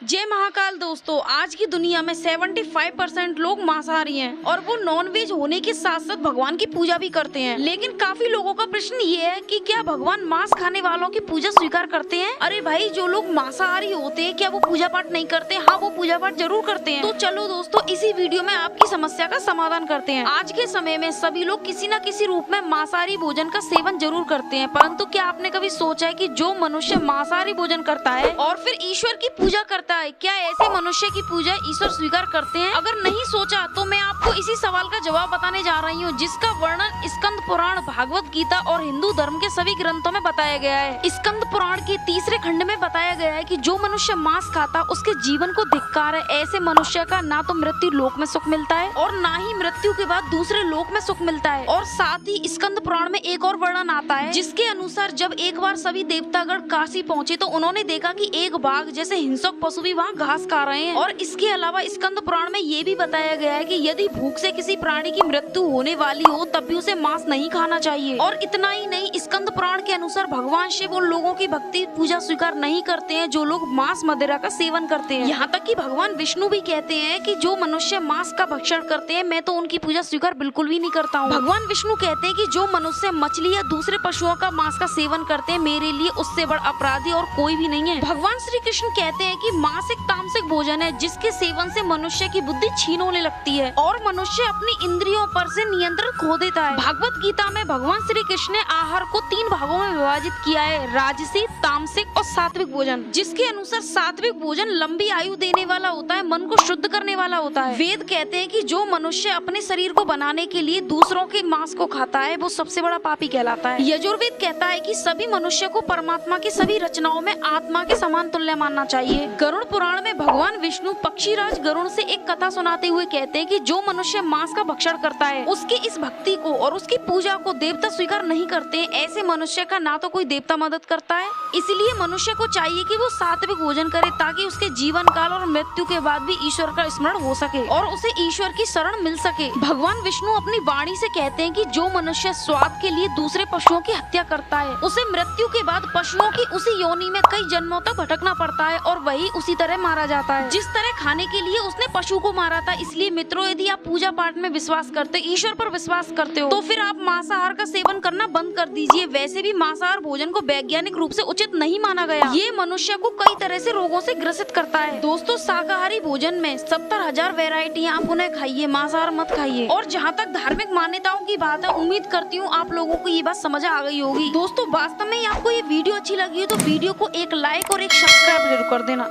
जय महाकाल दोस्तों, आज की दुनिया में 75% लोग मांसाहारी हैं और वो नॉनवेज होने के साथ साथ भगवान की पूजा भी करते हैं। लेकिन काफी लोगों का प्रश्न ये है कि क्या भगवान मांस खाने वालों की पूजा स्वीकार करते हैं? अरे भाई, जो लोग मांसाहारी होते हैं क्या वो पूजा पाठ नहीं करते? हाँ, वो पूजा पाठ जरूर करते हैं। तो चलो दोस्तों, इसी वीडियो में आपकी समस्या का समाधान करते हैं। आज के समय में सभी लोग किसी न किसी रूप में मांसाहारी भोजन का सेवन जरूर करते हैं, परंतु क्या आपने कभी सोचा है कि जो मनुष्य मांसाहारी भोजन करता है और फिर ईश्वर की पूजा करता है, क्या ऐसे मनुष्य की पूजा ईश्वर स्वीकार करते हैं? अगर नहीं सोचा तो मैं आपको इसी सवाल का जवाब बताने जा रही हूँ, जिसका वर्णन स्कंद पुराण, भागवत गीता और हिंदू धर्म के सभी ग्रंथों में बताया गया है। स्कंद पुराण के 3 खंड में बताया गया है कि जो मनुष्य मांस खाता उसके जीवन को धिक्कार है। ऐसे मनुष्य का ना तो मृत्यु लोक में सुख मिलता है और ना ही मृत्यु के बाद दूसरे लोक में सुख मिलता है। और साथ ही स्कंद पुराण में एक और वर्णन आता है, जिसके अनुसार जब एक बार सभी देवतागण काशी पहुँचे तो उन्होंने देखा कि एक बाघ जैसे हिंसक पशु भी वहाँ घास खा रहे हैं। और इसके अलावा स्कंद पुराण में ये भी बताया गया है कि यदि भूख से किसी प्राणी की मृत्यु होने वाली हो तब भी उसे मांस नहीं खाना चाहिए। और इतना ही नहीं, स्कंद पुराण के अनुसार भगवान शिव उन लोगों की भक्ति पूजा स्वीकार नहीं करते हैं जो लोग मांस मदिरा का सेवन करते हैं। यहाँ तक कि भगवान विष्णु भी कहते हैं कि जो मनुष्य मांस का भक्षण करते हैं मैं तो उनकी पूजा स्वीकार बिल्कुल भी नहीं करता हूँ। भगवान विष्णु कहते हैं कि जो मनुष्य मछली या दूसरे पशुओं का मांस का सेवन करते हैं मेरे लिए उससे बड़ा अपराधी और कोई भी नहीं है। भगवान श्री कृष्ण कहते हैं कि मांस एक तामसिक भोजन है जिसके सेवन से मनुष्य की बुद्धि क्षीण होने लगती है और मनुष्य अपनी इंद्रियों पर से नियंत्रण खो देता है। भागवत गीता में भगवान श्री कृष्ण ने आहार को 3 भागों में विभाजित किया है, राजसी, तामसिक और सात्विक भोजन, जिसके अनुसार सात्विक भोजन लंबी आयु देने वाला होता है, मन को शुद्ध करने वाला होता है। वेद कहते हैं कि जो मनुष्य अपने शरीर को बनाने के लिए दूसरों के मांस को खाता है वो सबसे बड़ा पापी कहलाता है। यजुर्वेद कहता है कि सभी मनुष्य को परमात्मा की सभी रचनाओं में आत्मा के समान तुल्य मानना चाहिए। गरुड़ पुराण में भगवान विष्णु पक्षीराज गरुड़ से एक कथा सुनाते हुए कहते हैं कि जो मनुष्य मांस का भक्षण करता है उसकी इस भक्ति को और उसकी पूजा को देवता स्वीकार नहीं करते। ऐसे मनुष्य का ना तो कोई देवता मदद करता है, इसलिए मनुष्य को चाहिए कि वो सात्विक भोजन करे ताकि उसके जीवन काल और मृत्यु के बाद भी ईश्वर का स्मरण हो सके और उसे ईश्वर की शरण मिल सके। भगवान विष्णु अपनी वाणी से कहते हैं कि जो मनुष्य स्वाद के लिए दूसरे पशुओं की हत्या करता है उसे मृत्यु के बाद पशुओं की उसी योनि में कई जन्मों तक भटकना पड़ता है और वही उसी तरह मारा जाता है जिस तरह खाने के लिए उसने पशु को मारा था। इसलिए मित्रों, यदि आप पूजा पाठ में विश्वास करते, ईश्वर पर विश्वास करते हो तो फिर आप मांसाहार का सेवन करना बंद कर दीजिए। वैसे भी मांसाहार भोजन को वैज्ञानिक रूप से उचित नहीं माना गया, ये मनुष्य को कई तरह से रोगों से ग्रसित करता है। दोस्तों, शाकाहारी भोजन में 70,000 वैरायटी आप उन्हें खाइए, मांसाहार मत खाइए। और जहाँ तक धार्मिक मान्यताओं की बात है, उम्मीद करती हूँ आप लोगों को ये बात समझ आ गई होगी। दोस्तों, वास्तव में आपको ये वीडियो अच्छी लगी है तो वीडियो को एक लाइक और एक सब्सक्राइब जरूर कर देना।